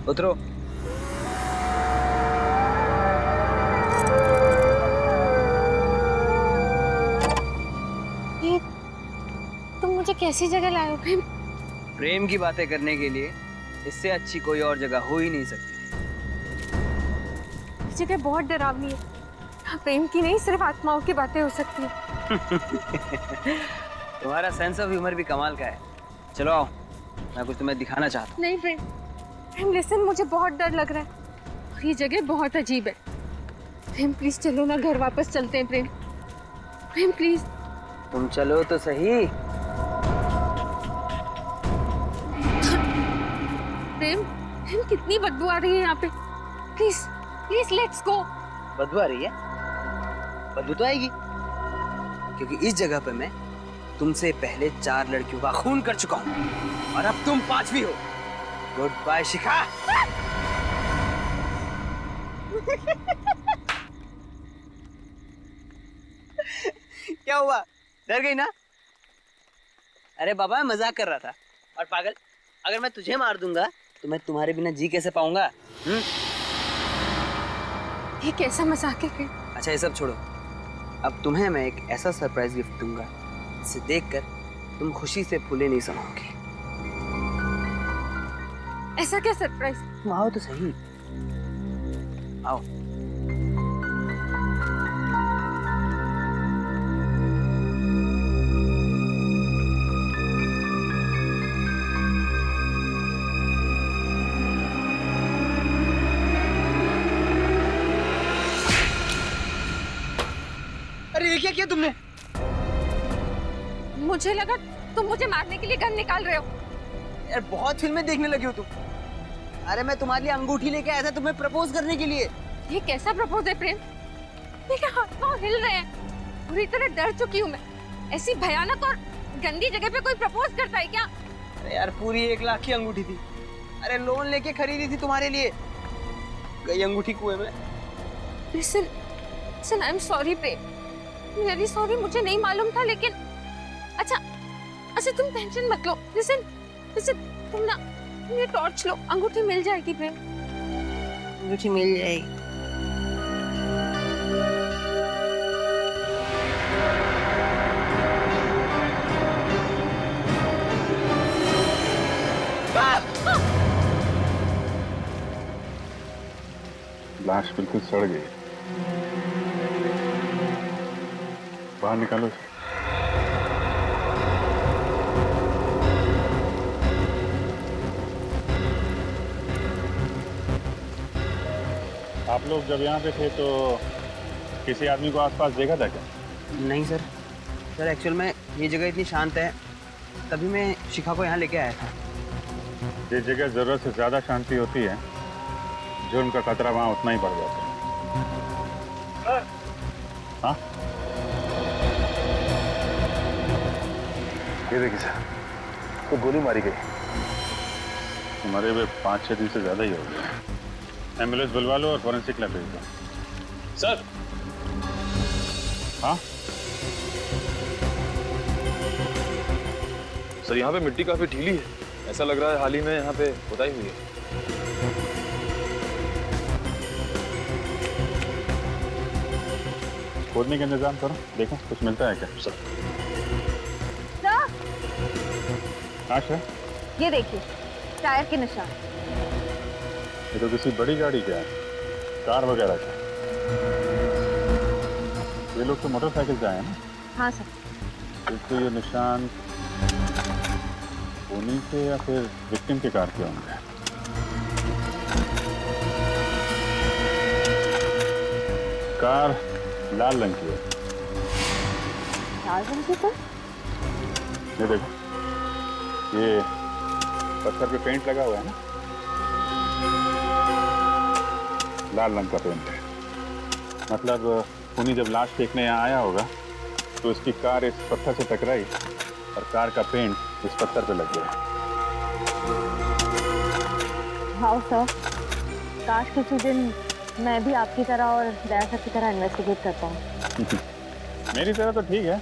उतरो। ये तुम मुझे कैसी जगह लाए हो प्रेम? प्रेम की बातें करने के लिए इससे अच्छी कोई और जगह हो ही नहीं सकती। ये जगह बहुत डरावनी है। यहाँ प्रेम की नहीं, सिर्फ आत्माओं की बातें हो सकती है। तुम्हारा सेंस ऑफ ह्यूमर भी कमाल का है। चलो आओ, मैं कुछ तुम्हें दिखाना चाहता हूँ। नहीं प्रेम, प्रेम लिसन, मुझे बहुत डर लग रहा है और ये जगह बहुत अजीब है। प्रेम प्लीज चलो ना, घर वापस चलते हैं प्रेम। प्रेम प्लीज। तुम चलो तो सही। प्रेम, प्रेम कितनी बदबू आ रही है यहाँ पे। Please please let's go. बदबू आ रही है? बदबू तो आएगी, क्योंकि इस जगह पे मैं तुमसे पहले 4 लड़कियों का खून कर चुका हूँ और अब तुम 5वीं हो। गुड बाय शिखा। क्या हुआ, डर गई ना? अरे बाबा, मैं मजाक कर रहा था। और पागल, अगर मैं तुझे मार दूंगा तो मैं तुम्हारे बिना जी कैसे पाऊंगा? ये कैसा मजाक है प्रेम? अच्छा, ये सब छोड़ो। अब तुम्हें मैं एक ऐसा सरप्राइज गिफ्ट दूंगा जिसे देखकर तुम खुशी से फूले नहीं समाओगे। ऐसा क्या सरप्राइज? तुम आओ तो सही, आओ। अरे ये क्या किया तुमने? मुझे लगा तुम मुझे मारने के लिए गन निकाल रहे हो। यार बहुत फिल्में देखने लगी हो तुम। अरे मैं तुम्हारे लिए अंगूठी लेके आया था, तुम्हें प्रपोज करने के लिए। ये कैसा प्रपोज है प्रेम? मेरे हाथ पांव हिल रहे हैं, पूरी तरह डर चुकी हूँ मैं। ऐसी भयानक और गंदी जगह पे कोई प्रपोज करता है क्या? अरे यार, पूरी 1 लाख की अंगूठी थी। अरे लोन लेके खरीदी थी तुम्हारे लिए। गई अंगूठी कुएं में। Listen, listen, I am sorry Prem, very sorry, मुझे नहीं मालूम था। लेकिन अच्छा अच्छा, तुम टेंशन मत लो। लिसन लिसन, तुम ना ये टॉर्च लो, अंगूठी मिल जाएगी प्रेम। अंगूठी मिल जाएगी। लाश बिल्कुल सड़ गई। बाहर निकालो। आप लोग जब यहाँ पे थे तो किसी आदमी को आसपास देखा था क्या? नहीं सर। सर एक्चुअल में ये जगह इतनी शांत है, तभी मैं शिखा को यहाँ लेके आया था। ये जगह जरूरत से ज्यादा शांति होती है, जुर्म का खतरा वहाँ उतना ही बढ़ जाता है। हाँ, ये देखिए सर, तो गोली मारी गई। हमारे वे 5-6 दिन से ज्यादा ही हो गया। एम्बुलेंस बुलवा लो और फॉरेंसिक लैब भेज दो। सर। हाँ सर, यहाँ पे मिट्टी काफी ढीली है, ऐसा लग रहा है हाल ही में यहाँ पे खुदाई हुई है। खोदने का इंतजाम करो, देखो कुछ मिलता है क्या। सर। हाँ सर, ये देखिए टायर के निशान। ये तो किसी बड़ी गाड़ी का है, कार वगैरह का। ये लोग तो मोटरसाइकिल से आए हैं ना? हाँ सर। तो ये निशान उन्हीं के या फिर विक्टिम के कार के होंगे। कार लाल रंग की है। लाल रंग की? तो ये देखो, ये पत्थर पे पेंट लगा हुआ है ना, लाल रंग का पेंट है। मतलब उन्हीं जब लाश फेंकने यहाँ आया होगा तो इसकी कार इस पत्थर से टकराई और कार का पेंट इस पत्थर पे लग गया। हाँ सर, काश किसी दिन मैं भी आपकी तरह और दया सर की तरह इन्वेस्टिगेट करता हूँ। मेरी तरह तो ठीक है,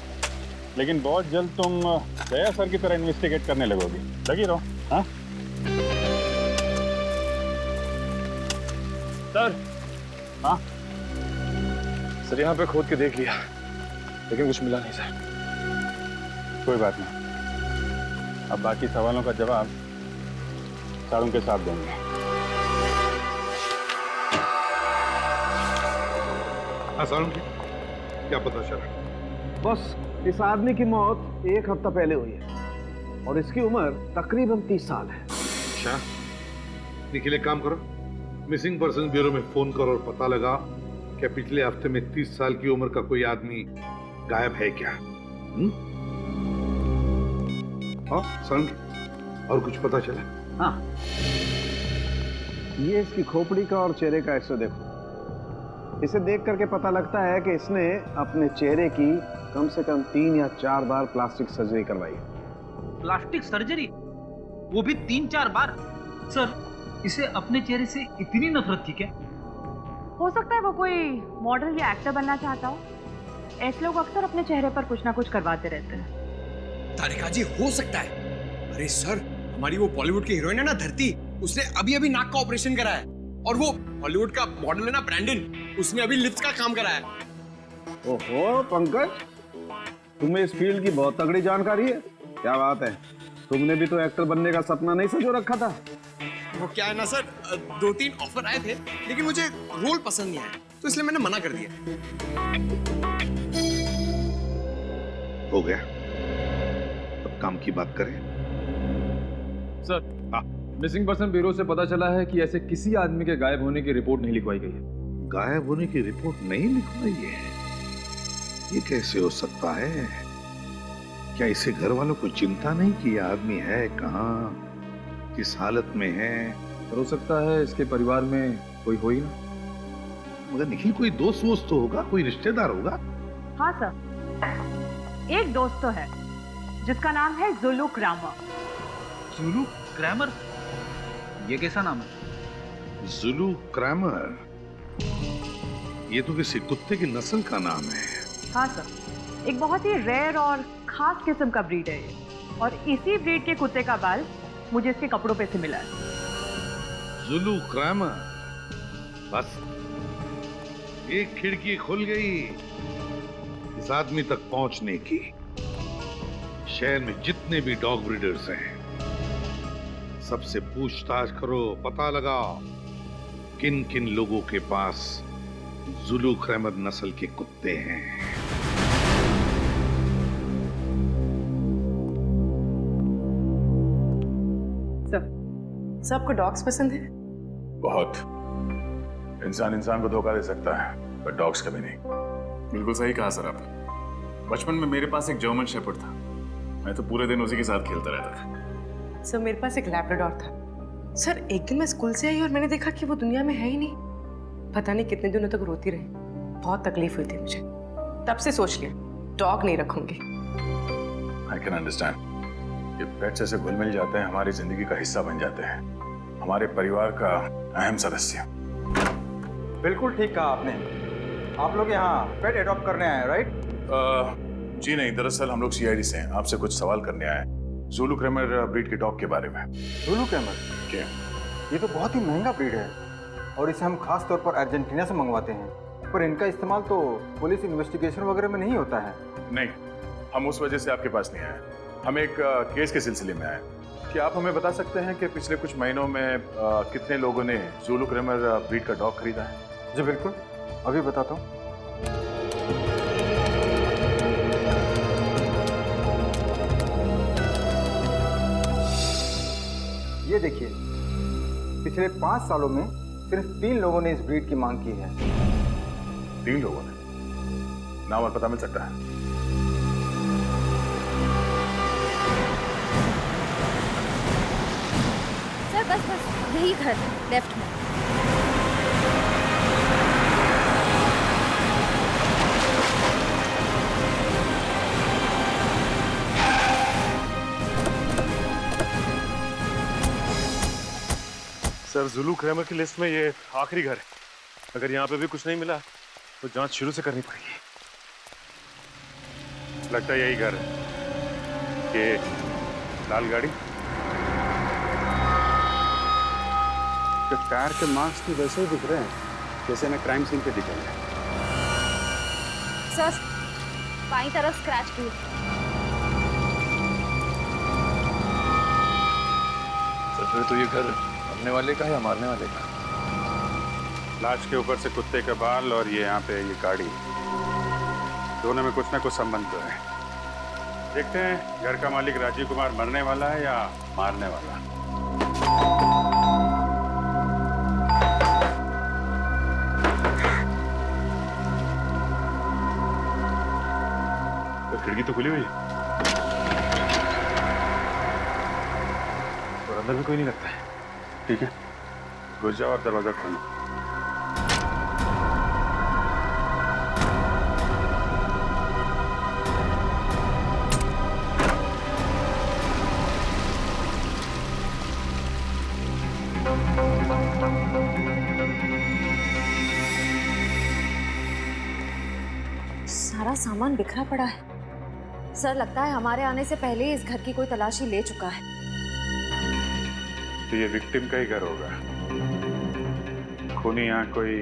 लेकिन बहुत जल्द तुम दया सर की तरह इन्वेस्टिगेट करने लगोगी। लगी रहो। हाँ, सर। हाँ? सर यहाँ पे खोद के देख लिया, लेकिन कुछ मिला नहीं सर। कोई बात नहीं, अब बाकी सवालों का जवाब सर उनके साथ देंगे। आसान क्या पता चला? बस इस आदमी की मौत 1 हफ्ता पहले हुई है और इसकी उम्र तकरीबन 30 साल है। अच्छा, निखिल एक काम करो, मिसिंग पर्सन ब्यूरो में फोन करो और पता लगा क्या पिछले हफ्ते में 30 साल की उम्र का कोई आदमी गायब है क्या? हाँ सन, और कुछ पता चला? हाँ, ये इसकी खोपड़ी का और चेहरे का एक्सरे देखो। इसे देख करके पता लगता है कि इसने अपने चेहरे की कम से कम 3 या 4 बार प्लास्टिक सर्जरी करवाई है। Plastic surgery? वो भी 3-4 बार? सर, इसे अपने चेहरे से इतनी नफरत थी क्या? हो सकता है वो कोई मॉडल या एक्टर बनना चाहता हो। ऐसे लोग अक्सर अपने चेहरे पर कुछ ना कुछ करवाते रहते हैं। तारिका जी, हो सकता है। अरे सर, हमारी वो बॉलीवुड की हीरोइन है ना धरती, उसने अभी नाक का ऑपरेशन करा है। और वो हॉलीवुड का मॉडल है ना ब्रैंडन, उसने अभी लिप्स का काम करा है। ओहो पंकज, तुम्हें इस फील्ड की बहुत तगड़ी जानकारी है। क्या बात है, तुमने भी तो एक्टर बनने का सपना नहीं संजो रखा था? वो क्या है ना सर, 2-3 ऑफर आए थे, लेकिन मुझे रोल पसंद नहीं आया, तो इसलिए मैंने मना कर दिया। हो गया, अब काम की बात करें। सर, मिसिंग पर्सन ब्यूरो से पता चला है कि ऐसे किसी आदमी के गायब होने की रिपोर्ट नहीं लिखवाई गई है। गायब होने की रिपोर्ट नहीं लिखवाई है? ये कैसे हो सकता है? क्या इसे घर वालों को चिंता नहीं कि यह आदमी है कहाँ, किस हालत में है? हो सकता है इसके परिवार में कोई हो ही ना। मगर निखिल, कोई दोस्त वोस्त तो होगा, कोई रिश्तेदार होगा। हाँ सर, एक दोस्त तो है जिसका नाम है जुलू क्रामर। जुलू क्रैमर? ये कैसा नाम है? जुलू क्रैमर? ये तो किसी कुत्ते की नस्ल का नाम है। हाँ सर, एक बहुत ही रेयर और खास किस्म का ब्रीड है ये। और इसी ब्रीड के कुत्ते का बाल मुझे इसके कपड़ों पे से मिला है। जुलू क्रैमर, बस एक खिड़की खुल गई इस आदमी तक पहुंचने की। शहर में जितने भी डॉग ब्रीडर्स हैं, सबसे पूछताछ करो, पता लगाओ किन किन लोगों के पास जुलू क्रैमर नस्ल के कुत्ते हैं। सबको डॉग्स पसंद है? बहुत। इंसान को धोखा दे सकता है, पर डॉग्स कभी नहीं। बिल्कुल सही कहा सर आपने। बचपन में मेरे पास एक जर्मन शेपर्ड था, मैं तो पूरे दिन उसी के साथ खेलता रहता था। सर, मेरे पास एक लैब्राडोर था। सर, एक दिन मैं स्कूल से आई और मैंने देखा कि वो दुनिया में है ही नहीं। पता नहीं कितने दिनों तक रोती रही, बहुत तकलीफ हुई थी मुझे। तब से सोच लिया डॉग नहीं रखूंगी। I can understand. ये पेट्स ऐसे घुल मिल जाते हैं, हमारी जिंदगी का हिस्सा बन जाते हैं, हमारे परिवार का अहम सदस्य। बिल्कुल ठीक कहा आपने। आप लोग यहाँ पेट एडॉप्ट करने आए हैं, राइट? जी नहीं, दरअसल हम लोग CID से हैं, आपसे कुछ सवाल करने आए हैं जुलू क्रैमर ब्रीड के डॉग के बारे में। जुलू क्रैमर? क्या? ये तो बहुत ही महंगा ब्रीड है और इसे हम खास तौर पर अर्जेंटीना से मंगवाते हैं, पर इनका इस्तेमाल तो पुलिस इन्वेस्टिगेशन वगैरह में नहीं होता है। नहीं, हम उस वजह से आपके पास नहीं आए, हम एक केस के सिलसिले में आए। क्या आप हमें बता सकते हैं कि पिछले कुछ महीनों में कितने लोगों ने जुलू क्रैमर ब्रीड का डॉग खरीदा है? जी बिल्कुल, अभी बताता हूँ। ये देखिए, पिछले 5 सालों में सिर्फ 3 लोगों ने इस ब्रीड की मांग की है। 3 लोगों ने? नाम और पता मिल सकता है? सर बस यही घर लेफ्ट में। सर, जुलू क्रैमर की लिस्ट में ये आखिरी घर है। अगर यहाँ पे भी कुछ नहीं मिला तो जांच शुरू से करनी पड़ेगी। लगता है यही घर है। ये लाल गाड़ी, टायर के मार्क्स भी वैसे ही दिख रहे हैं। जैसे मैं क्राइम सीन पे दिखा है। सर बाईं तरफ स्क्रैच भी। सर फिर तो ये घर मरने वाले का है या मारने वाले का? लाश के ऊपर से कुत्ते का बाल और ये यहाँ पे ये गाड़ी, दोनों में कुछ ना कुछ संबंध तो है। देखते हैं घर का मालिक राजीव कुमार मरने वाला है या मारने वाला। तो खिड़की तो खुली हुई है और अंदर भी कोई नहीं लगता है। ठीक है, घुस जाओ और दरवाजा खोलो। सारा सामान बिखरा पड़ा है। सर लगता है हमारे आने से पहले ही इस घर की कोई तलाशी ले चुका है। तो ये विक्टिम का ही घर होगा। खूनी यहाँ कोई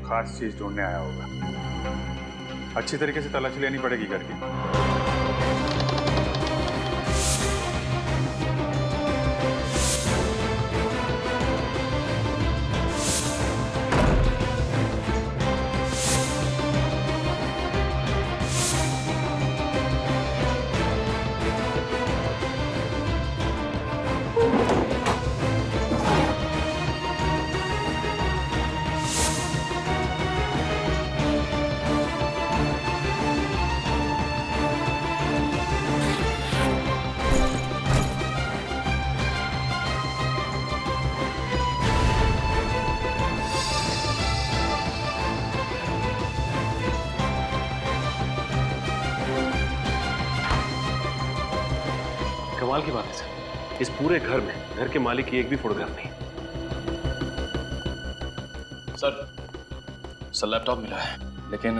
खास चीज ढूंढने आया होगा। अच्छी तरीके से तलाशी लेनी पड़ेगी घर की। कमाल की बात है सर, इस पूरे घर में घर के मालिक की एक भी फोटोग्राफ नहीं। सर लैपटॉप मिला है लेकिन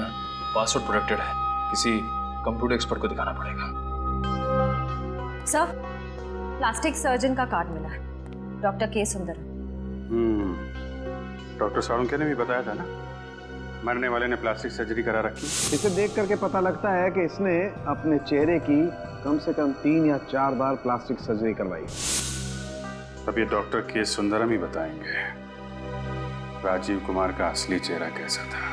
पासवर्ड प्रोटेक्टेड है। किसी कंप्यूटर एक्सपर्ट को दिखाना पड़ेगा। सर प्लास्टिक सर्जन का कार्ड मिला है, डॉक्टर के सुंदर। डॉक्टर साळुंखे ने भी बताया था ना, मरने वाले ने प्लास्टिक सर्जरी करा रखी। इसे देख करके पता लगता है कि इसने अपने चेहरे की कम से कम 3 या 4 बार प्लास्टिक सर्जरी करवाई। अब ये डॉक्टर के सुंदरम ही बताएंगे राजीव कुमार का असली चेहरा कैसा था।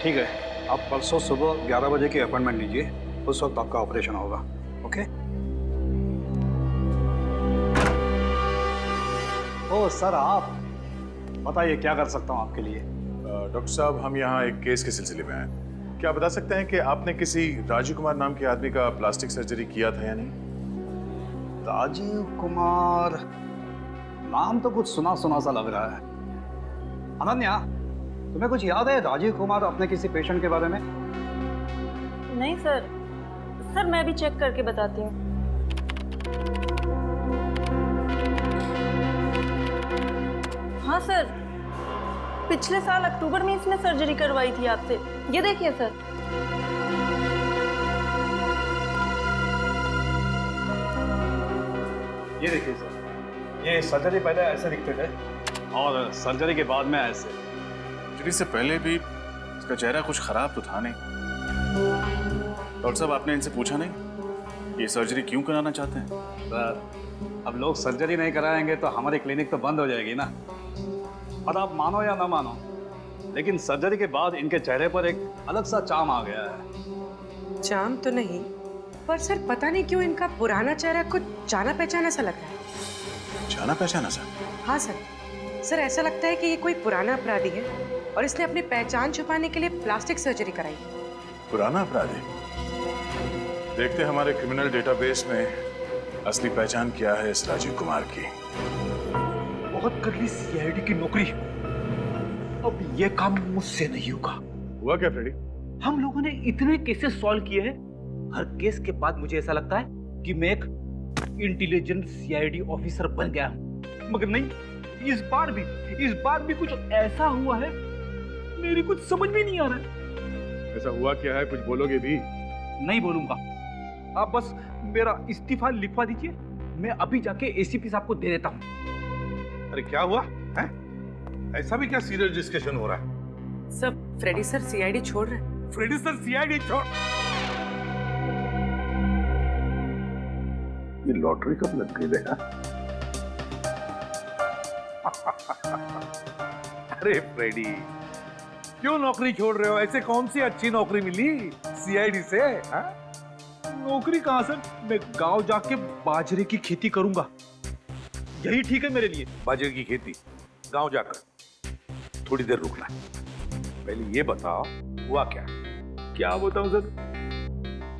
ठीक है, आप परसों सुबह 11 बजे की अपॉइंटमेंट लीजिए, उस वक्त आपका ऑपरेशन होगा। ओके? ओ सर, आप बताइए क्या कर सकता हूँ आपके लिए। डॉक्टर साहब, हम यहाँ एक केस के सिलसिले में आए। क्या आप बता सकते हैं कि आपने किसी राजीव कुमार नाम के आदमी का प्लास्टिक सर्जरी किया था या नहीं? राजीव कुमार नाम तो कुछ सुना सुना सा लग रहा है। अनन्या, तुम्हें कुछ याद है राजीव कुमार अपने किसी पेशेंट के बारे में? नहीं सर, मैं भी चेक करके बताती हूँ। हाँ सर, पिछले साल अक्टूबर में इसने सर्जरी करवाई थी आपसे। ये देखिए सर। ये देखिए सर, ये सर्जरी पहले ऐसे दिखते थे और सर्जरी के बाद में ऐसे। सर्जरी से पहले भी इसका चेहरा कुछ खराब तो था नहीं। डॉक्टर साहब, आपने इनसे पूछा नहीं ये सर्जरी क्यों कराना चाहते हैं? सर, अब लोग सर्जरी नहीं कराएंगे तो हमारी क्लिनिक तो बंद हो जाएगी ना। और आप मानो या ना मानो, लेकिन सर्जरी के बाद इनके चेहरे पर एक अलग सा चार्म आ गया है। चार्म तो नहीं, पर सर पता नहीं क्यों इनका पुराना चेहरा कुछ जाना पहचाना सा लग रहा है। जाना पहचाना सा? हाँ सर ऐसा लगता है कि ये कोई पुराना अपराधी है और इसने अपनी पहचान छुपाने के लिए प्लास्टिक सर्जरी कराई। पुराना अपराधी? देखते हैं हमारे क्रिमिनल डेटाबेस में असली पहचान क्या है इस राजीव कुमार की। बहुत कड़वी सीआईडी की नौकरी, अब ये काम मुझसे नहीं होगा। हुआ क्या फ्रेडी? हम लोगों ने इतने केसेस सॉल्व किए हैं, हर केस के बाद मुझे ऐसा लगता है कि मैं एक इंटेलिजेंट सीआईडी ऑफिसर बन गया हूं। मगर नहीं, इस बार भी कुछ ऐसा हुआ है, मेरी कुछ समझ में नहीं आ रहा है। ऐसा हुआ क्या है, कुछ बोलोगे भी? नहीं बोलूंगा, आप बस मेरा इस्तीफा लिखवा दीजिए, मैं अभी जाके एसीपी साहब को दे देता हूँ। अरे क्या हुआ है? ऐसा भी क्या सीरियस डिस्कशन हो रहा है? सब फ्रेडी सर सीआईडी छोड़ रहे हैं। फ्रेडी सर सीआईडी छोड़? ये लॉटरी कब लग गई देखा? अरे फ्रेडी, क्यों नौकरी छोड़ रहे हो? ऐसे कौन सी अच्छी नौकरी मिली सीआईडी से? हा? नौकरी कहाँ सर, मैं गांव जाके बाजरे की खेती करूंगा, यही ठीक है मेरे लिए। बाजरे की खेती गांव जाकर? थोड़ी देर रुकना, पहले ये बताओ हुआ क्या? क्या बताऊं सर,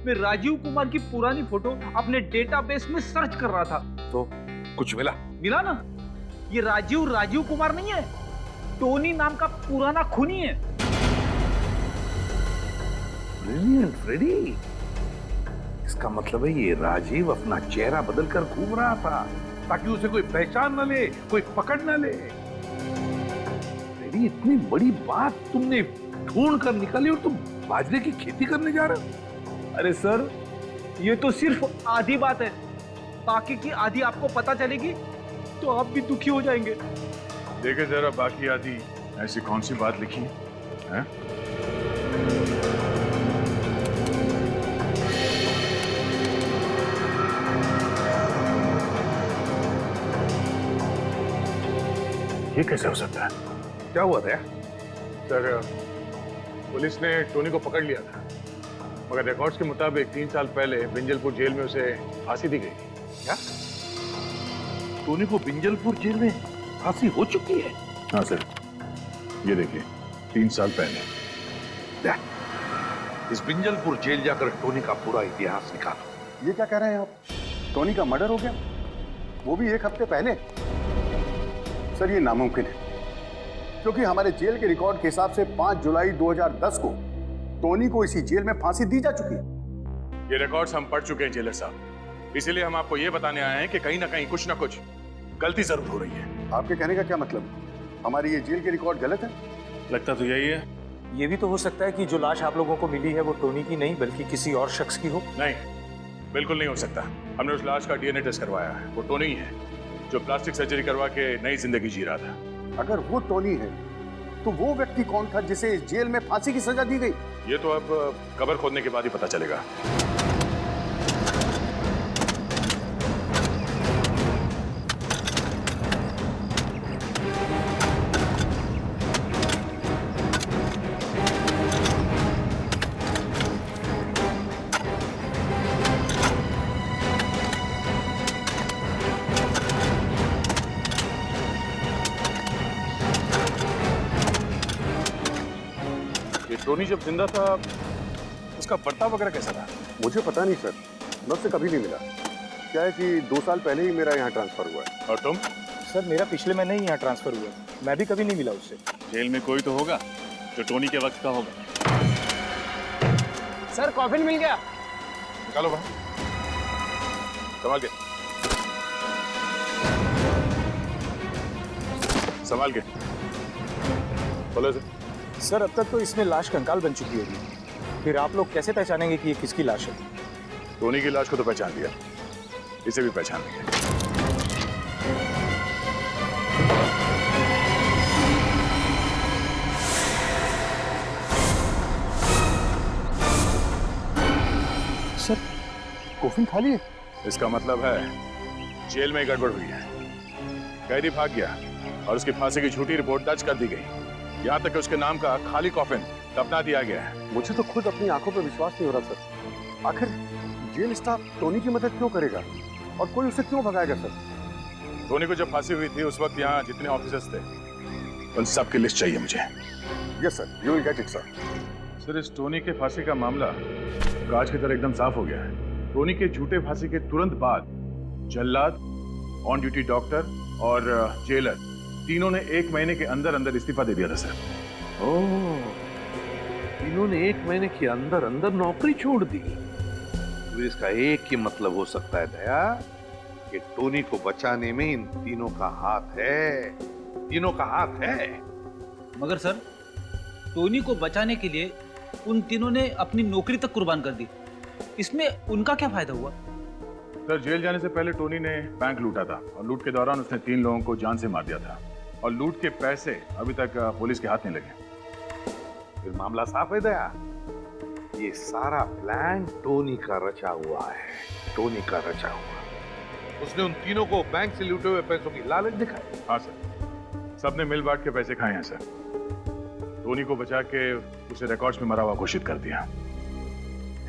मैं राजीव कुमार की पुरानी फोटो अपने डेटाबेस में सर्च कर रहा था। तो कुछ मिला? मिला ना, ये राजीव कुमार नहीं है, टोनी नाम का पुराना खूनी है। ब्रिलियंट फ्रेडी, इसका मतलब है ये राजीव अपना चेहरा बदलकर घूम रहा था ताकि उसे कोई पहचान न ले, कोई पकड़ न ले। फ्रेडी, इतनी बड़ी बात तुमने ढूंढ कर निकाली और तुम बाजरे की खेती करने जा रहे हो? अरे सर, ये तो सिर्फ आधी बात है, बाकी की आधी आपको पता चलेगी तो आप भी दुखी हो जाएंगे। देखे जरा बाकी आदि, ऐसी कौन सी बात लिखी है? ये कैसे हो सकता है? क्या हुआ था? सर, पुलिस ने टोनी को पकड़ लिया था, मगर रिकॉर्ड्स के मुताबिक 3 साल पहले बिंजलपुर जेल में उसे फांसी दी गई थी। क्या? टोनी को बिंजलपुर जेल में फांसी हो चुकी है? हाँ सर, ये देखिए 3 साल पहले। इस बिंजलपुर जेल जाकर टोनी का पूरा इतिहास निकालो। ये क्या कह रहे हैं आप? टोनी का मर्डर हो गया, वो भी 1 हफ्ते पहले? सर, ये नामुमकिन है, क्योंकि हमारे जेल के रिकॉर्ड के हिसाब से 5 जुलाई 2010 को टोनी को इसी जेल में फांसी दी जा चुकी है। ये रिकॉर्ड्स हम पढ़ चुके हैं जेलर साहब, इसीलिए हम आपको ये बताने आए हैं कि कहीं ना कहीं कुछ ना कुछ गलती जरूर हो रही है। आपके कहने का क्या मतलब? हमारी ये जेल के रिकॉर्ड गलत है? लगता तो यही है। ये भी तो हो सकता है कि जो लाश आप लोगों को मिली है वो टोनी की नहीं बल्कि किसी और शख्स की हो। नहीं, बिल्कुल नहीं हो सकता। हमने उस लाश का डीएनए टेस्ट करवाया है, वो टोनी ही है जो प्लास्टिक सर्जरी करवा के नई जिंदगी जी रहा था। अगर वो टोनी है तो वो व्यक्ति कौन था जिसे इस जेल में फांसी की सजा दी गई? ये तो अब कब्र खोदने के बाद ही पता चलेगा। टोनी जब जिंदा था उसका बर्ताव वगैरह कैसा था? मुझे पता नहीं सर, मैं उससे कभी नहीं मिला। क्या है कि 2 साल पहले ही मेरा यहाँ ट्रांसफर हुआ है। और तुम? सर मेरा पिछले महीने ही यहाँ ट्रांसफर हुआ, मैं भी कभी नहीं मिला उससे। जेल में कोई तो होगा जो टोनी के वक्त का होगा। सर, कॉफिन मिल गया। निकालो बाहर, संभाल के, संभाल के बोलो सर। सर अब तक तो इसमें लाश कंकाल बन चुकी होगी, फिर आप लोग कैसे पहचानेंगे कि ये किसकी लाश है? टोनी की लाश को तो पहचान लिया, इसे भी पहचान लिया। सर, कॉफिन खाली है? इसका मतलब है जेल में गड़बड़ हुई है, कैदी भाग गया और उसकी फांसी की झूठी रिपोर्ट दर्ज कर दी गई। यहाँ तक कि उसके नाम का खाली कॉफिन दफना दिया गया है। मुझे तो खुद अपनी आंखों पर विश्वास नहीं हो रहा सर। आखिर जेल स्टाफ टोनी की मदद क्यों करेगा और कोई उसे क्यों भगाएगा सर? टोनी को जब फांसी हुई थी उस वक्त यहाँ जितने ऑफिसर्स थे उन सब की लिस्ट चाहिए मुझे। Yes sir, you will get it sir. Sir, इस टोनी के फांसी का मामला कांच की तरह एकदम साफ हो गया है। टोनी के झूठे फांसी के तुरंत बाद जल्लाद, ऑन ड्यूटी डॉक्टर और जेलर तीनों ने 1 महीने के अंदर अंदर इस्तीफा दे दिया था सर। ओह, तीनों ने 1 महीने के अंदर अंदर नौकरी छोड़ दी। तो इसका एक ही मतलब हो सकता है दया कि टोनी को बचाने में इन तीनों का हाथ है। तीनों का हाथ है। मगर सर, टोनी को बचाने के लिए उन तीनों ने अपनी नौकरी तक कुर्बान कर दी। इसमें उनका क्या फायदा हुआ? सर, जेल जाने से पहले टोनी ने बैंक लूटा था और लूट के दौरान उसने 3 लोगों को जान से मार दिया था और लूट के पैसे अभी तक पुलिस के हाथ नहीं लगे। फिर मामला साफ है दया। ये सारा प्लान टोनी का रचा हुआ है, टोनी का रचा हुआ। उसने उन तीनों को बैंक से लूटे हुए पैसों की लालच दिखाई। हाँ सर, सबने मिल बांट के पैसे खाए हैं सर। टोनी को बचा के उसे रिकॉर्ड्स में मरा हुआ घोषित कर दिया।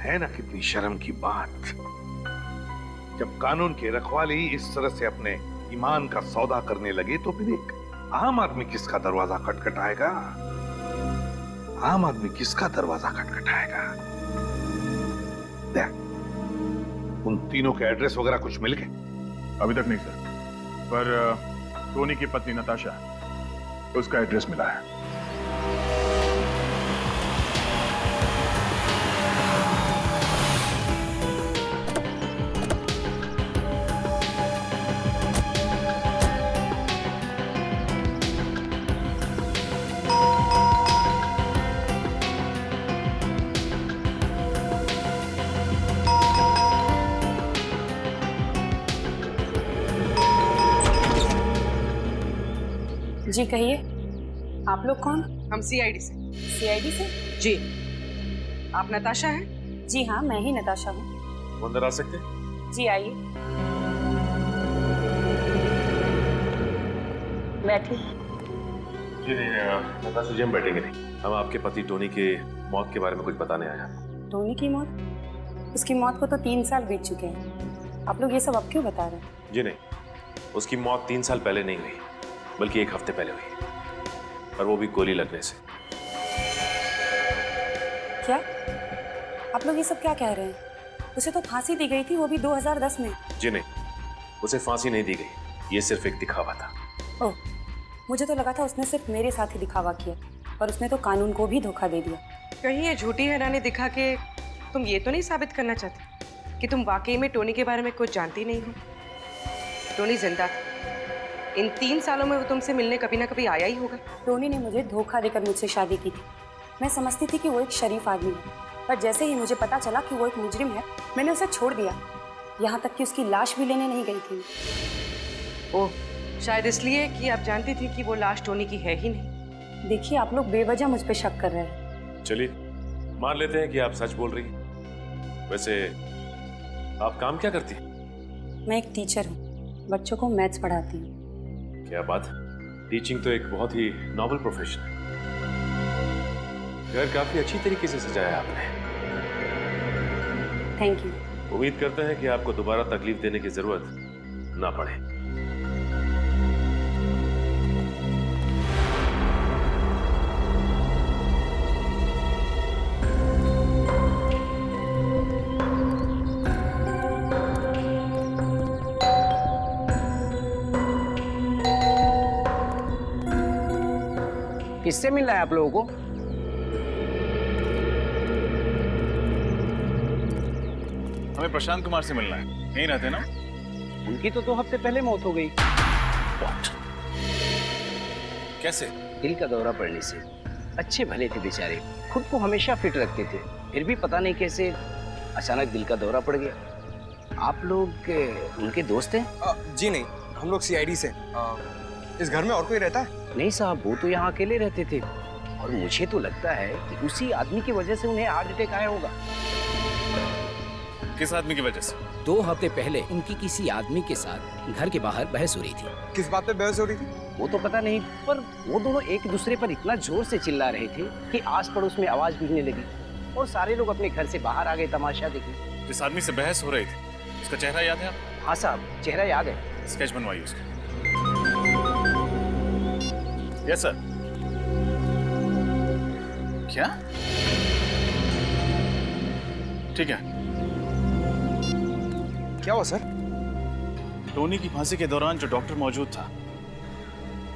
है ना कितनी शर्म की बात। जब कानून की रखवाली इस तरह से अपने ईमान का सौदा करने लगे तो फिर एक आम आदमी किसका दरवाजा खटखटाएगा? आम आदमी किसका दरवाजा खटखटाएगा? देख, उन तीनों के एड्रेस वगैरह कुछ मिल गए? अभी तक नहीं सर, पर टोनी की पत्नी नताशा, उसका एड्रेस मिला है। जी कहिए, आप लोग कौन? हम सीआईडी से। सीआईडी से? जी। आप नताशा हैं? जी हाँ, मैं ही नताशा हूँ। अंदर आ सकते? जी आइए, बैठिए। जी नहीं, नताशा जी हम बैठेंगे नहीं। हम आपके पति टोनी के मौत के बारे में कुछ बताने आए हैं। टोनी की मौत? उसकी मौत को तो 3 साल बीत चुके हैं। आप लोग ये सब अब क्यों बता रहे हैं? जी नहीं, उसकी मौत 3 साल पहले नहीं हुई, बल्कि 1 हफ्ते पहले हुई, और वो भी गोली लगने से। क्या आप लोग ये सब क्या कह रहे हैं? उसे तो फांसी दी गई थी, वो भी 2010 में। जी नहीं, उसे फांसी नहीं दी गई, ये सिर्फ एक दिखावा था। ओह, मुझे तो लगा था उसने सिर्फ मेरे साथ ही दिखावा किया, पर उसने तो कानून को भी धोखा दे दिया। कहीं ये झूठी हैरानी दिखा के तुम ये तो नहीं साबित करना चाहती कि तुम वाकई में टोनी के बारे में कुछ जानती नहीं हो? टोनी जिंदा था। इन 3 सालों में वो तुमसे मिलने कभी ना कभी आया ही होगा। टोनी ने मुझे धोखा देकर मुझसे शादी की थी। मैं समझती थी कि वो एक शरीफ आदमी है, पर जैसे ही मुझे पता चला कि वो एक मुजरिम है, मैंने उसे छोड़ दिया। यहाँ तक कि उसकी लाश भी लेने नहीं गई थी। ओह, शायद इसलिए कि आप जानती थी कि वो लाश टोनी की है ही नहीं। देखिए, आप लोग बेवजह मुझ पे शक कर रहे हैं। चलिए मान लेते हैं कि आप सच बोल रही हैं। वैसे आप काम क्या करती हैं? मैं एक टीचर हूँ, बच्चों को मैथ्स पढ़ाती हूँ। क्या बात, टीचिंग तो एक बहुत ही नॉबल प्रोफेशन है। घर काफी अच्छी तरीके से सजाया आपने। Thank you. उम्मीद करते हैं कि आपको दोबारा तकलीफ देने की जरूरत ना पड़े। किससे मिलना है आप लोगों को? हमें प्रशांत कुमार से मिलना है। यहीं रहते ना? उनकी तो 2 हफ्ते पहले मौत हो गई। कैसे? दिल का दौरा पड़ने से। अच्छे भले थे बेचारे, खुद को हमेशा फिट रखते थे, फिर भी पता नहीं कैसे अचानक दिल का दौरा पड़ गया। आप लोग उनके दोस्त हैं? जी नहीं, हम लोग सीआईडी से। इस घर में और कोई रहता है? नहीं साहब, वो तो यहाँ अकेले रहते थे और मुझे तो लगता है कि उसी आदमी की वजह से उन्हें हार्ट अटैक आया होगा। किस आदमी की वजह से? 2 हफ्ते पहले उनकी किसी आदमी के साथ घर के बाहर बहस हो रही थी। किस बात पे बहस हो रही थी? वो तो पता नहीं, पर वो दोनों एक दूसरे पर इतना जोर से चिल्ला रहे थे कि आस पड़ोस में आवाज गूंजने लगी और सारे लोग अपने घर से बाहर आ गए तमाशा देखने। जिस आदमी से बहस हो रही थी, उसका चेहरा याद है आपको? हाँ साहब, चेहरा याद है। स्केच बनवाइए उसका। Yes sir. क्या? ठीक है। क्या हुआ सर? टोनी की फांसी के दौरान जो डॉक्टर मौजूद था,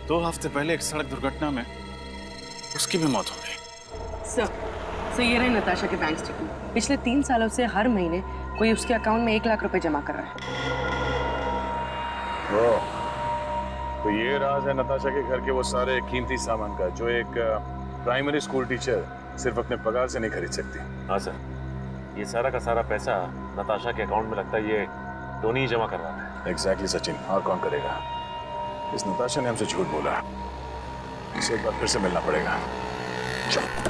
2 हफ्ते पहले एक सड़क दुर्घटना में उसकी भी मौत हो गई। सर ये रहे नताशा के बैंक स्टेटमेंट। पिछले 3 सालों से हर महीने कोई उसके अकाउंट में 1 लाख रुपए जमा कर रहा है। तो ये राज है नताशा के घर के वो सारे कीमती सामान का जो एक प्राइमरी स्कूल टीचर सिर्फ अपने पगार से नहीं खरीद सकती। हाँ सर, ये सारा का सारा पैसा नताशा के अकाउंट में लगता है ये टोनी ही जमा करवाता है। एग्जैक्टली सचिन, और कौन करेगा? इस नताशा ने हमसे झूठ बोला, इसे एक बार फिर से मिलना पड़ेगा। चलो।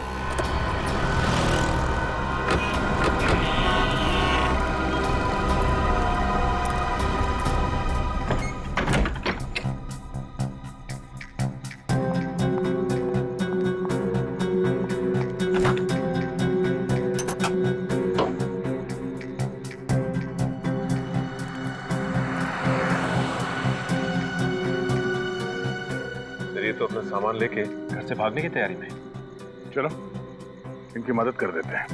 तो अपना सामान लेके घर से भागने की तैयारी में। चलो इनकी मदद कर देते हैं।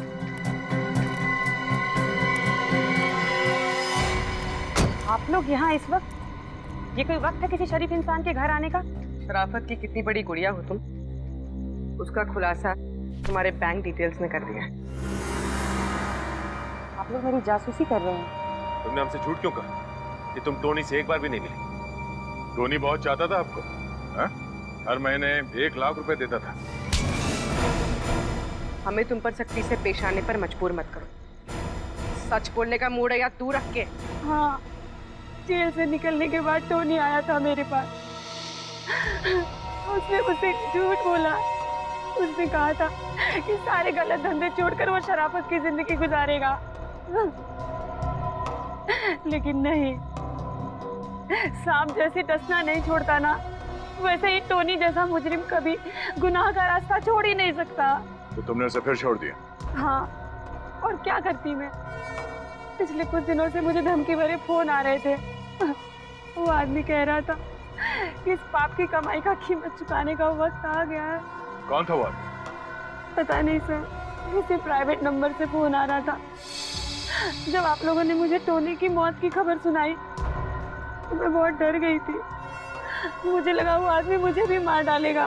आप लोग यहाँ इस वक्त? ये कोई वक्त है किसी शरीफ इंसान के घर आने का? शराफत की कितनी बड़ी गुड़िया हो तुम, उसका खुलासा तुम्हारे बैंक डिटेल्स में कर दिया है। आप लोग मेरी जासूसी कर रहे हैं। तुमने हमसे झूठ क्यों कहा कि तुम टोनी से एक बार भी नहीं मिली? टोनी बहुत चाहता था आपको, हा? हर महीने 1 लाख रुपए देता था। हमें तुम पर सख्ती से पेश आने पर मजबूर मत करो। सच बोलने का मूड है या तू रख के? हाँ, जेल से निकलने के बाद टोनी आया था मेरे पास। उसने मुझसे झूठ बोला। उसने कहा था कि सारे गलत धंधे छोड़कर वो शराफत की जिंदगी गुजारेगा, लेकिन नहीं। सांप जैसे डसना नहीं छोड़ता ना, वैसे ही टोनी जैसा मुजरिम कभी गुनाह का रास्ता छोड़ ही नहीं सकता। तो तुमने उसे फिर छोड़ दिया? हाँ, और क्या करती मैं? पिछले कुछ दिनों से मुझे धमकी भरे फोन आ रहे थे। वो आदमी कह रहा था कि इस पाप की कमाई का कीमत चुकाने का वक्त आ गया है। कौन था वो? पता नहीं सर, किसी प्राइवेट नंबर से फोन आ रहा था। जब आप लोगों ने मुझे टोनी की मौत की खबर सुनाई तो मैं बहुत डर गई थी। मुझे लगा वो आदमी मुझे भी मार डालेगा,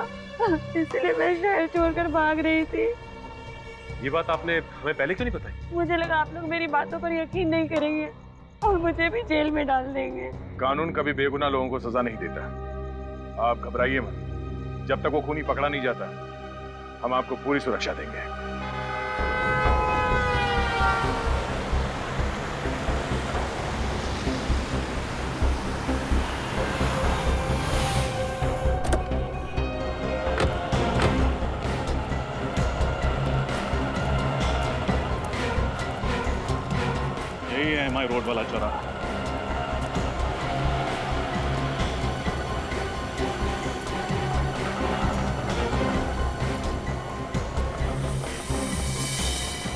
इसलिए मैं शहर छोड़कर भाग रही थी। ये बात आपने हमें पहले क्यों नहीं बताई? मुझे लगा आप लोग मेरी बातों पर यकीन नहीं करेंगे और मुझे भी जेल में डाल देंगे। कानून कभी बेगुनाह लोगों को सजा नहीं देता। आप घबराइए मत, जब तक वो खूनी पकड़ा नहीं जाता हम आपको पूरी सुरक्षा देंगे। यही है हमारे रोड वाला चौराहा।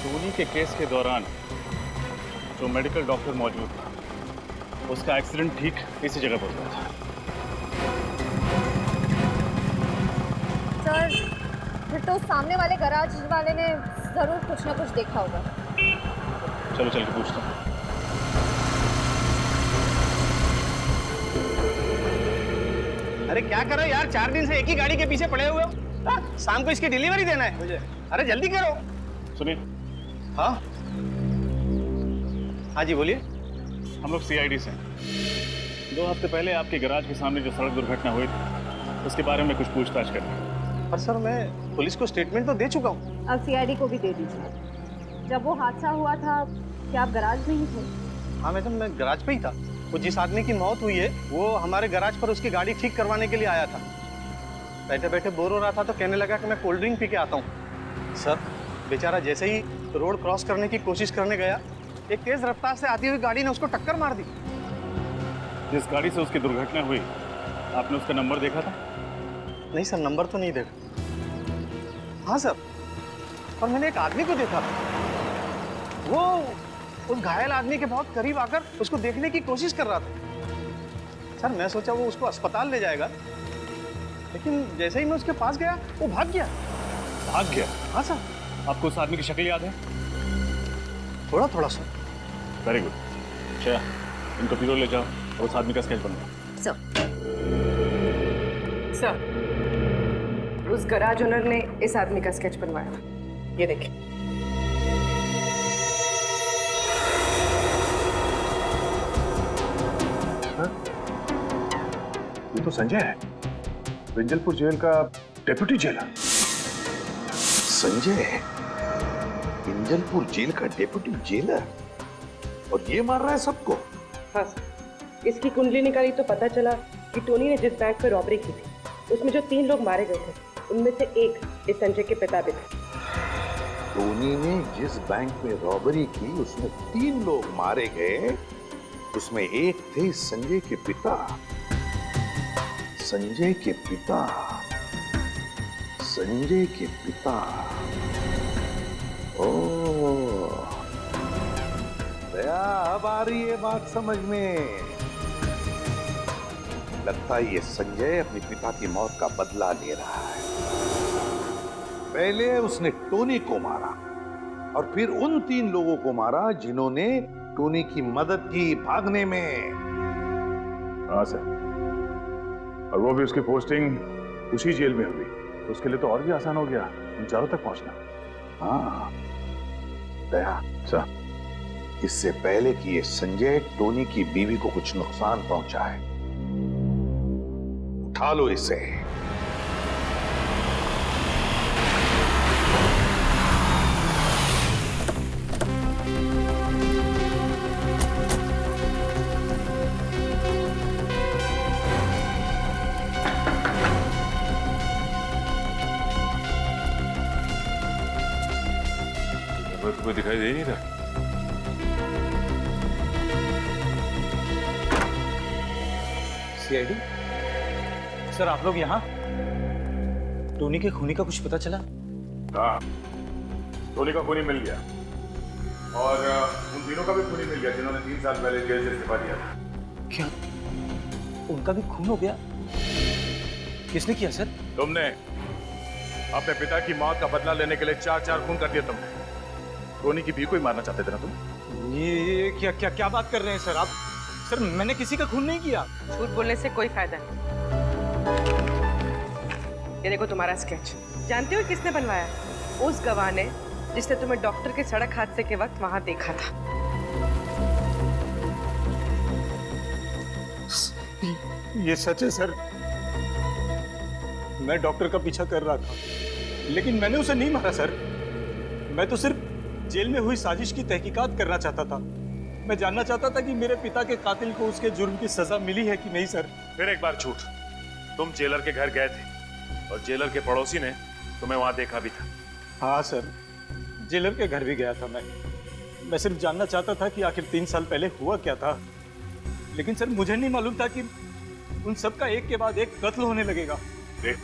टोनी के केस के दौरान जो मेडिकल डॉक्टर मौजूद था, उसका एक्सीडेंट ठीक इसी जगह पर हुआ था। सर, फिर तो सामने वाले गैराज वाले ने जरूर कुछ ना कुछ देखा होगा। चलो चल के पूछता हूँ। अरे क्या करो यार, 4 दिन से एक ही गाड़ी के पीछे पड़े हुए हो। शाम को इसकी डिलीवरी देना है मुझे। अरे जल्दी करो। सुनिए। हाँ हाँ जी बोलिए। हम लोग सीआईडी से हैं। 2 हफ्ते पहले आपके गैराज के सामने जो सड़क दुर्घटना हुई थी उसके बारे में कुछ पूछताछ करनी। पर सर मैं पुलिस को स्टेटमेंट तो दे चुका हूँ। अब सीआईडी को भी दे दीजिए। जब वो हादसा हुआ था क्या आप गैराज में ही थे? हाँ मैडम, मैं गैराज पे ही था। वो जिस आदमी की मौत हुई है वो हमारे गैराज पर उसकी गाड़ी ठीक करवाने के लिए आया था। बैठे बैठे बोर हो रहा था तो कहने लगा कि मैं कोल्ड ड्रिंक पी के आता हूँ। सर बेचारा जैसे ही रोड क्रॉस करने की कोशिश करने गया, एक तेज रफ्तार से आती हुई गाड़ी ने उसको टक्कर मार दी। जिस गाड़ी से उसकी दुर्घटना हुई, आपने उसका नंबर देखा था? नहीं सर, नंबर तो नहीं देखा। हाँ सर, और मैंने एक आदमी को देखा। वो उस घायल आदमी के बहुत करीब आकर उसको देखने की कोशिश कर रहा था। सर मैं सोचा वो उसको अस्पताल ले जाएगा, लेकिन जैसे ही मैं उसके पास गया वो भाग गया। भाग गया? हाँ सर। आपको उस आदमी की शक्ल याद है? थोड़ा थोड़ा सर। Very good. अच्छा, इनको ब्यूरो ले जाओ और उस आदमी का स्केच बनाओ। सर, उस गैराज ओनर ने इस आदमी का स्केच बनवाया। ये देखिए। तो संजय है, विंजलपुर जेल का डेप्यूटी जेलर। संजय विंजलपुर जेल का डेप्यूटी जेलर, और ये मार रहा है सबको? हाँ सर, इसकी कुंडली निकाली तो पता चला कि टोनी ने जिस बैंक पर रॉबरी की थी उसमें जो 3 लोग मारे गए थे उनमें से एक इस संजय के पिता भी थे। टोनी ने जिस बैंक में रॉबरी की उसमें 3 लोग मारे गए, उसमें एक थे संजय के पिता। संजय के पिता, संजय के पिता। ओह, दया, अब आ रही है बात समझ में। लगता है ये संजय अपने पिता की मौत का बदला ले रहा है। पहले उसने टोनी को मारा और फिर उन 3 लोगों को मारा जिन्होंने टोनी की मदद की भागने में। हाँ सर, और वो भी उसकी पोस्टिंग उसी जेल में हुई, तो उसके लिए तो और भी आसान हो गया उन चारों तक पहुंचना। हाँ दया सर, इससे पहले कि ये संजय टोनी की बीवी को कुछ नुकसान पहुंचाए, उठा लो इसे। कोई दिखाई दे नहीं रहा। सीआईडी सर, आप लोग यहाँ? टोनी के खूनी का कुछ पता चला? हाँ, टोनी का खूनी मिल गया, और उन तीनों का भी खूनी मिल गया जिन्होंने 3 साल पहले जेल से इस्तीफा दिया था। क्या उनका भी खून हो गया? किसने किया सर? तुमने अपने पिता की मौत का बदला लेने के लिए 4 खून कर दिए तुमने। टोनी की बीवी को ही मारना चाहते थे ना तुम? ये क्या क्या क्या बात कर रहे हैं सर आप? सर मैंने किसी का खून नहीं किया। झूठ बोलने से कोई फायदा नहीं। ये देखो तुम्हारा स्केच। जानते हो किसने बनवाया? उस गवाह ने जिसने तुम्हें डॉक्टर के सड़क हादसे के वक्त वहां देखा था। ये सच है सर, मैं डॉक्टर का पीछा कर रहा था, लेकिन मैंने उसे नहीं मारा सर। मैं तो सिर्फ जेल में हुई साजिश की तहकीकात करना चाहता था। मैं जानना चाहता था कि मेरे पिता के कातिल को उसके जुर्म की सजा मिली है कि नहीं सर। फिर एक बार झूठ। तुम जेलर के घर गए थे और जेलर के पड़ोसी ने तुम्हें वहां देखा भी था। हाँ सर, जेलर के घर भी गया था मैं सिर्फ जानना चाहता था कि आखिर 3 साल पहले हुआ क्या था। लेकिन सर मुझे नहीं मालूम था कि उन सब का एक के बाद एक कत्ल होने लगेगा। देख,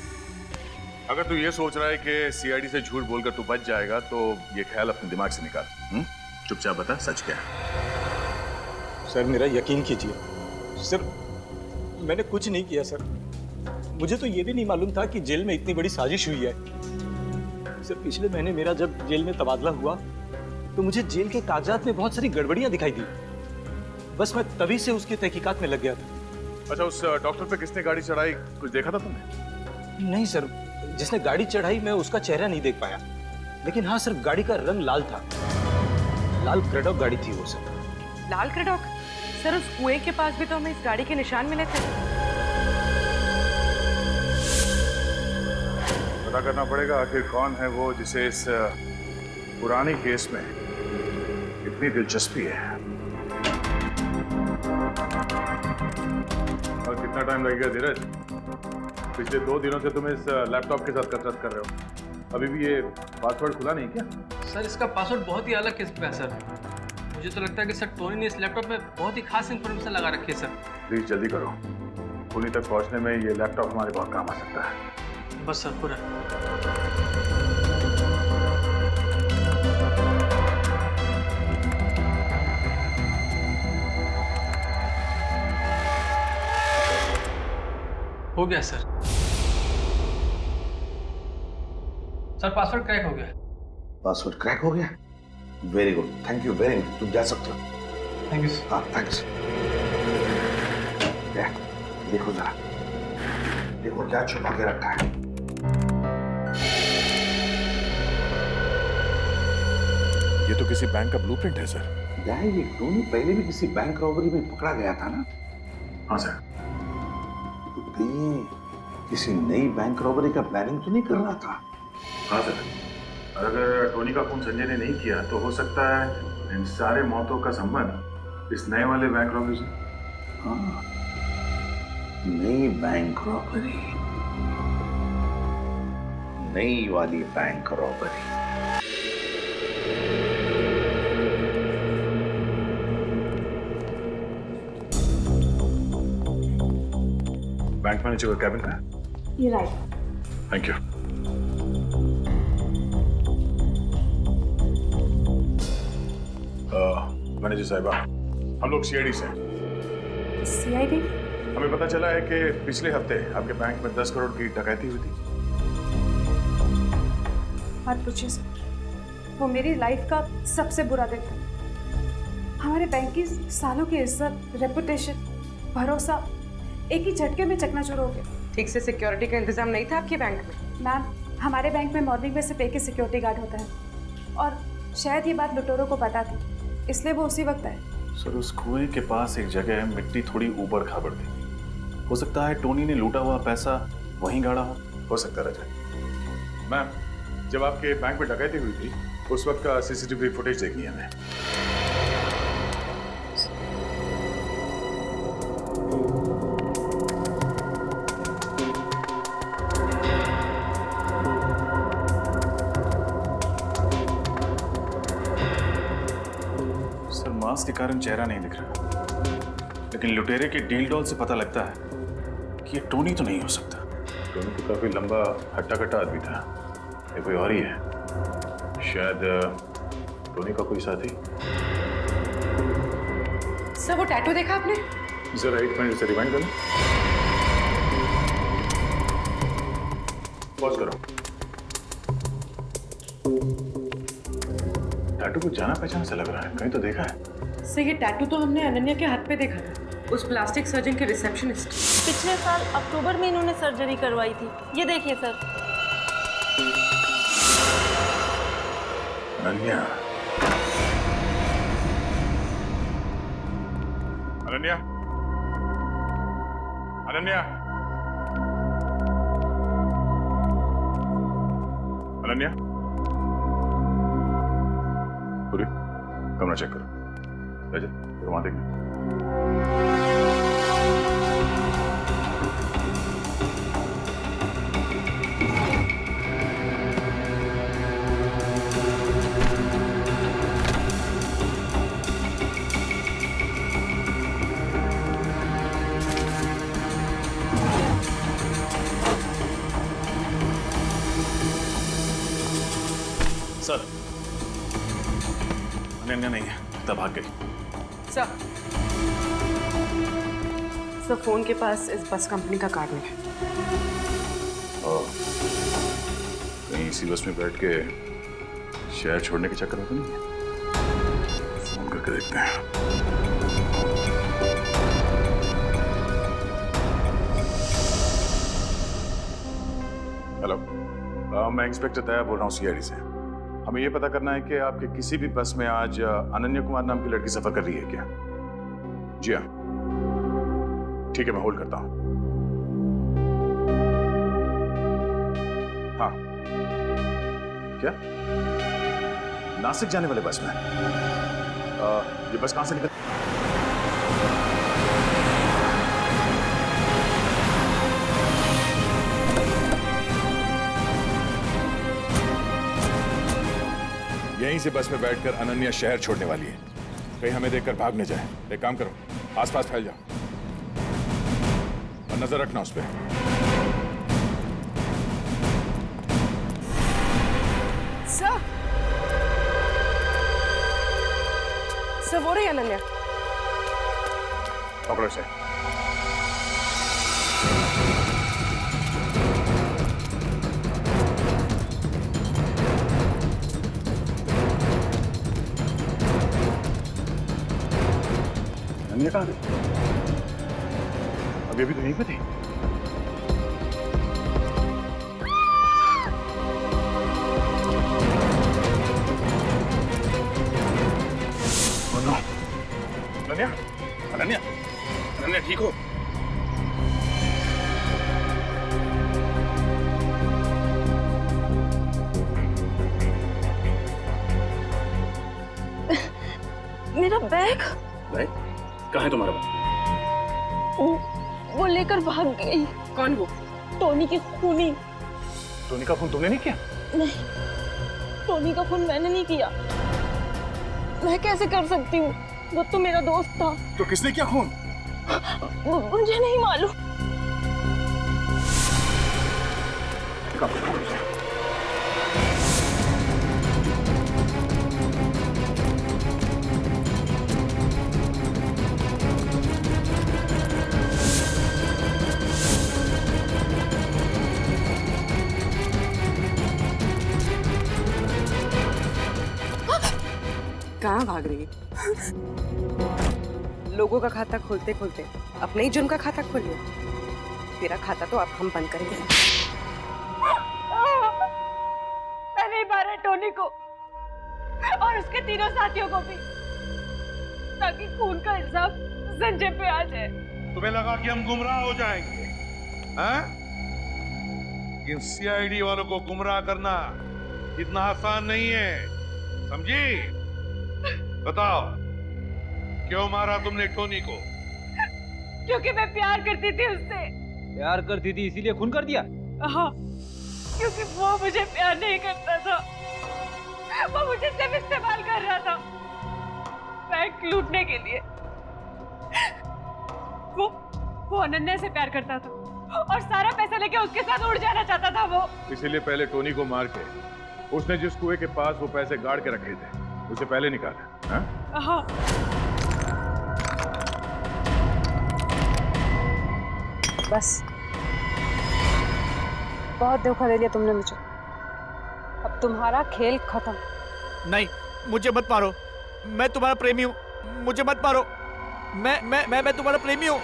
अगर तू ये सोच रहा है कि सीआईडी से झूठ बोलकर तू बच जाएगा, तो ये ख्याल अपने दिमाग से निकाल। चुपचाप बता सच क्या है। सर मेरा यकीन कीजिए, सर मैंने कुछ नहीं किया सर। मुझे तो ये भी नहीं मालूम था कि जेल में इतनी बड़ी साजिश हुई है। सर पिछले महीने मेरा जब जेल में तबादला हुआ तो मुझे जेल के कागजात में बहुत सारी गड़बड़ियां दिखाई दी। बस मैं तभी से उसकी तहकीकात में लग गया था। अच्छा, उस डॉक्टर पे किसने गाड़ी चढ़ाई, कुछ देखा था तुमने? नहीं सर, जिसने गाड़ी चढ़ाई मैं उसका चेहरा नहीं देख पाया, लेकिन हाँ सर गाड़ी का रंग लाल था। लाल क्रेडॉक गाड़ी थी वो सर। लाल क्रेडॉक? सर उस कुएं के पास भी तो हमें इस गाड़ी के निशान मिले थे। पता करना पड़ेगा आखिर कौन है वो जिसे इस पुरानी केस में इतनी दिलचस्पी है। और कितना टाइम लगेगा धीरज? पिछले 2 दिनों से तुम इस लैपटॉप के साथ कसरत कर रहे हो, अभी भी ये पासवर्ड खुला नहीं क्या? सर इसका पासवर्ड बहुत ही अलग किस्म का है सर। मुझे तो लगता है कि सर टोनी ने इस लैपटॉप में बहुत ही खास इन्फॉर्मेशन लगा रखी है सर। प्लीज जल्दी करो, पुणे तक पहुंचने में ये लैपटॉप हमारे बहुत काम आ सकता है। बस सर पूरा। हो गया सर। सर पासवर्ड क्रैक हो गया। पासवर्ड क्रैक हो गया? Very good, thank you very good. तुम जा सकते हो। Thank you sir. हाँ थैंक्स। देखो जरा, देखो क्या छुपा के रखा है। ये तो किसी बैंक का ब्लूप्रिंट है सर। ये टोनी पहले भी किसी बैंक रॉबरी में पकड़ा गया था ना? हाँ सर। कहीं किसी नई बैंक रॉबरी का प्लानिंग तो नहीं कर रहा था? हाँ सर, और अगर टोनी का खून संजय ने नहीं किया तो हो सकता है इन सारे मौतों का संबंध इस नए वाले बैंक रॉबरी से। हाँ, नई बैंक रॉबरी, नई वाली बैंक रॉबरी। बैंक मैनेजर का कैबिन का? ये राइट। Thank you. मैनेजर साहिबा, हम लोग सीआईडी से हैं। सीआईडी? हमें पता चला है कि पिछले हफ्ते आपके बैंक में 10 करोड़ की डकैती हुई थी। मत पूछिए सर, वो मेरी लाइफ का सबसे बुरा दिन था। हमारे बैंक की सालों की इज्जत, रेपुटेशन, भरोसा एक ही झटके में चकनाचूर हो गया। ठीक से सिक्योरिटी का इंतजाम नहीं था आपके बैंक में? मैम, हमारे बैंक में मॉर्निंग में सिर्फ एक ही सिक्योरिटी गार्ड होता है और शायद ये बात लुटेरों को पता थी, इसलिए वो उसी वक्त आए। सर, उस कुएं के पास एक जगह है, मिट्टी थोड़ी ऊबड़ खाबड़ थी। हो सकता है टोनी ने लूटा हुआ पैसा वहीं गाड़ा हो सकता रजय। मैम, जब आपके बैंक में डकैती हुई थी उस वक्त का सीसीटीवी फुटेज देखनी है हमें। सर, मास्क के कारण चेहरा नहीं दिख रहा, लेकिन लुटेरे के डील डॉल से पता लगता है कि ये टोनी तो नहीं हो सकता। टोनी तो काफी लंबा हट्टा कट्टा आदमी था, ये कोई और ही है। शायद टोनी का कोई साथी। सर, वो टैटू देखा आपने? जरा 1 मिनट से रिवाइंड करो। पॉज करो। टैटू को जाना पहचाना सा लग रहा है, कहीं तो देखा है। सर, ये टैटू तो हमने अनन्या के हाथ पे देखा था, उस प्लास्टिक सर्जन के रिसेप्शनिस्ट। पिछले साल अक्टूबर में इन्होंने सर्जरी करवाई थी। ये देखिए सर। अनन्या, अनन्या, अनन्या, अनन्या, पूरी कमरा चेक करो। रजत, वहां देखना। सर, अनन्या नहीं है, तब भाग गई। सर, फोन के पास इस बस कंपनी का कार्ड नहीं है। कहीं इसी बस में बैठ के शहर छोड़ने के चक्कर में तो नहीं है? फोन करके देखते हैं। हेलो, मैं इंस्पेक्टर दया बोल रहा हूँ सीआईडी से। हमें यह पता करना है कि आपके किसी भी बस में आज अनन्या कुमार नाम की लड़की सफर कर रही है क्या? जी हाँ, ठीक है, मैं होल्ड करता हूँ। हाँ, क्या नासिक जाने वाले बस में? ये बस कहां से निकल? यहीं से बस में बैठकर अनन्या शहर छोड़ने वाली है। कहीं हमें देखकर भाग न जाए। एक काम करो, आसपास फैल जाओ और नजर रखना उस पर। सर, वो रही अनन्या। पकड़ो इसे। अनन्या कहाँ गई? अभी तो यहीं पे थी। अनन्या, अनन्या, अनन्या ठीक हो? मेरा बैग भाई कहाँ है तुम्हारा बैग? वो लेकर भाग गई। कौन वो? टोनी की खूनी। टोनी का खून तुमने नहीं किया? नहीं, टोनी का खून मैंने नहीं किया। मैं कैसे कर सकती हूँ? वो तो मेरा दोस्त था। तो किसने किया खून? मुझे नहीं मालूम। कहाँ भाग रही है? लोगों का खाता खोलते खोलते अपने ही जुर्म का खाता खोल लिया। तेरा खाता तो अब हम बंद करेंगे। मैं नहीं मारा टोनी को और उसके तीनों साथियों को भी, ताकि खून का इल्जाम संजय पे आ जाए। तुम्हें लगा कि हम गुमराह हो जाएंगे? हाँ? इन सीआईडी वालों को गुमराह करना इतना आसान नहीं है, समझी? बताओ, क्यों मारा तुमने टोनी को? क्योंकि मैं प्यार करती थी उससे। प्यार करती थी इसीलिए खून कर दिया? हाँ, क्योंकि वो मुझे प्यार नहीं करता था, वो मुझे सिर्फ इस्तेमाल कर रहा था बैंक लूटने के लिए। वो अनन्या से प्यार करता था और सारा पैसा लेके उसके साथ उड़ जाना चाहता था वो। इसीलिए पहले टोनी को मार के उसने जिस कुएं के पास वो पैसे गाड़ के रखे थे उसे पहले निकाला। हाँ? हाँ। बस बहुत धोखा दे दिया तुमने मुझे। अब तुम्हारा खेल खत्म। नहीं, मुझे मत मारो, मैं तुम्हारा प्रेमी हूँ, मुझे मत मारो। मैं तुम्हारा प्रेमी हूँ।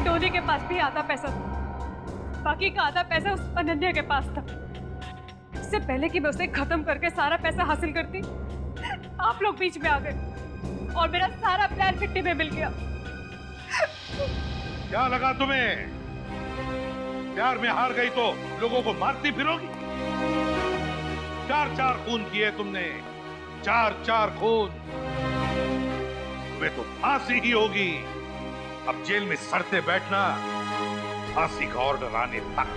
टोनी के पास भी आधा पैसा था, बाकी का आधा पैसा उस अनन्या के पास था। इससे पहले कि मैं उसे खत्म करके सारा पैसा हासिल करती, आप लोग बीच में आ गए और मेरा सारा प्लान मिट्टी में मिल गया। क्या लगा तुम्हें? प्यार में हार गई तो लोगों को मारती फिरोगी? 4-4 खून किए तुमने, 4-4 खून। तुम्हें तो फांसी ही होगी। अब जेल में सड़ते बैठना, फांसी का ऑर्डर आने तक।